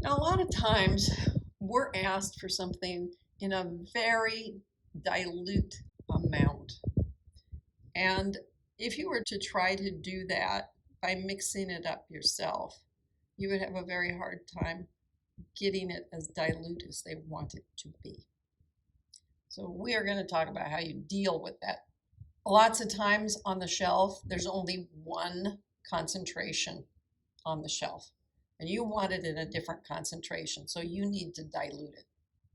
Now, a lot of times we're asked for something in a very dilute amount. And if you were to try to do that by mixing it up yourself, you would have a very hard time getting it as dilute as they want it to be. So we are going to talk about how you deal with that. Lots of times on the shelf, there's only one concentration on the shelf, and you want it in a different concentration, so you need to dilute it.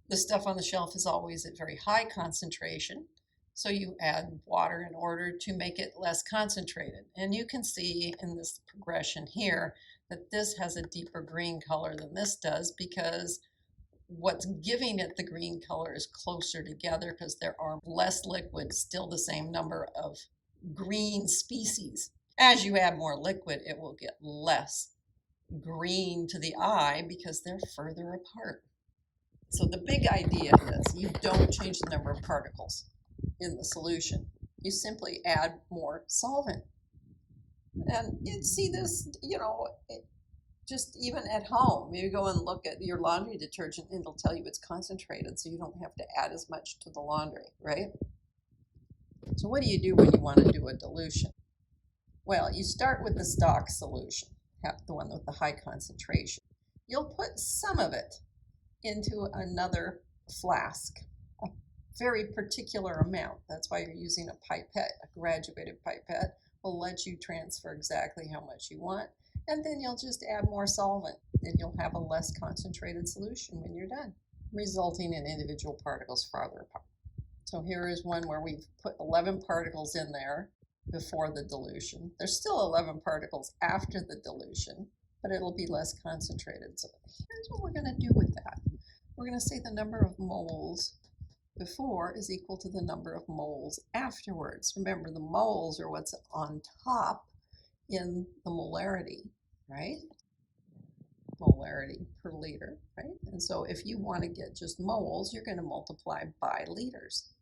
The stuff on the shelf is always at very high concentration, so you add water in order to make it less concentrated. And you can see in this progression here that this has a deeper green color than this does because what's giving it the green color is closer together because there are less liquids, still the same number of green species. As you add more liquid, it will get less green to the eye because they're further apart. So the big idea is you don't change the number of particles in the solution. You simply add more solvent. And you see this, just even at home. You go and look at your laundry detergent and it'll tell you it's concentrated, so you don't have to add as much to the laundry, right? So what do you do when you want to do a dilution? Well, you start with the stock solution, the one with the high concentration. You'll put some of it into another flask, a very particular amount. That's why you're using a pipette. A graduated pipette will let you transfer exactly how much you want, and then you'll just add more solvent, and you'll have a less concentrated solution when you're done, resulting in individual particles farther apart. So here is one where we've put 11 particles in there before the dilution. There's still 11 particles after the dilution, but it'll be less concentrated. So here's what we're going to do with that. We're going to say the number of moles before is equal to the number of moles afterwards. Remember, the moles are what's on top in the molarity, right? Molarity per liter, right? And so if you want to get just moles, you're going to multiply by liters.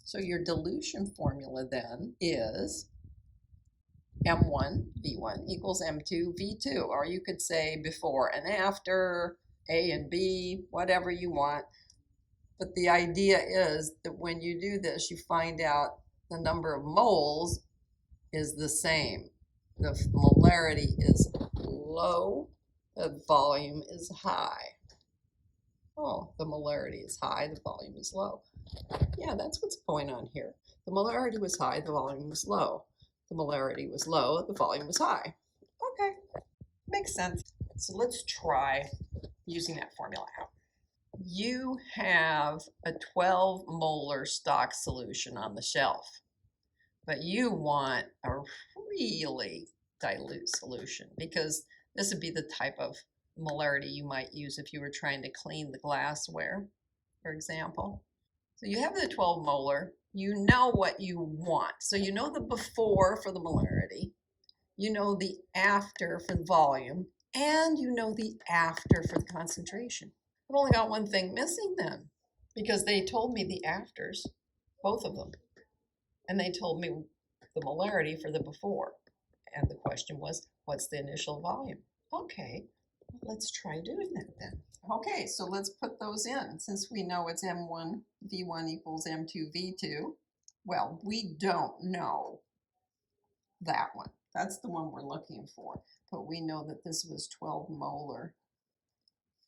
So your dilution formula then is M1 V1 equals M2 V2, or you could say before and after, A and B, whatever you want. But the idea is that when you do this, you find out the number of moles is the same. The molarity is low, the volume is high. Oh, the molarity is high, the volume is low. Yeah, that's what's going on here. The molarity was high, the volume was low. The molarity was low, the volume was high. Okay, makes sense. So let's try using that formula out. You have a 12 molar stock solution on the shelf, but you want a really dilute solution because this would be the type of molarity you might use if you were trying to clean the glassware, for example. So you have the 12 molar, you know what you want. So you know the before for the molarity, you know the after for the volume, and you know the after for the concentration. I've only got one thing missing then, because they told me the afters, both of them, and they told me the molarity for the before. And the question was, what's the initial volume? Okay, let's try doing that then. Okay, so let's put those in. Since we know it's M1 V1 equals M2 V2, well, we don't know that one. That's the one we're looking for. But we know that this was 12 molar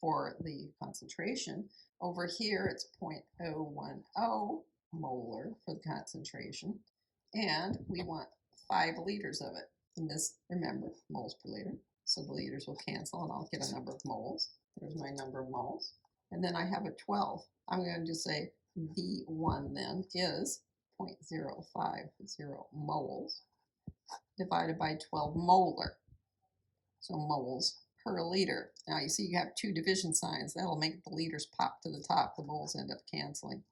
for the concentration. Over here, it's 0.010 molar for the concentration. And we want 5 liters of it. And this, remember, moles per liter. So the liters will cancel and I'll get a number of moles. There's my number of moles. And then I have a 12. I'm going to say V1 then is 0.050 moles divided by 12 molar. So moles per liter. Now you see you have 2 division signs. That'll make the liters pop to the top. The moles end up canceling.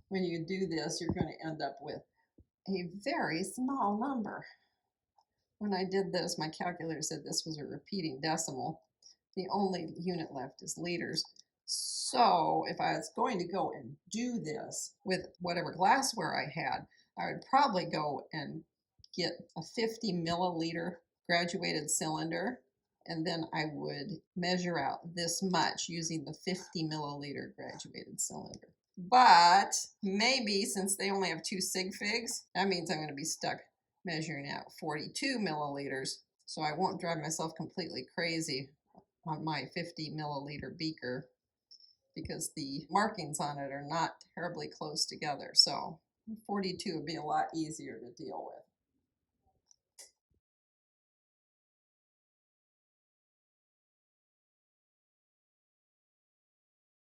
When you do this, you're going to end up with a very small number. When I did this, my calculator said this was a repeating decimal. The only unit left is liters. So if I was going to go and do this with whatever glassware I had, I would probably go and get a 50 milliliter graduated cylinder and then I would measure out this much using the 50 milliliter graduated cylinder. But maybe since they only have 2 sig figs, that means I'm going to be stuck measuring out 42 milliliters. So I won't drive myself completely crazy on my 50 milliliter beaker because the markings on it are not terribly close together. So 42 would be a lot easier to deal with.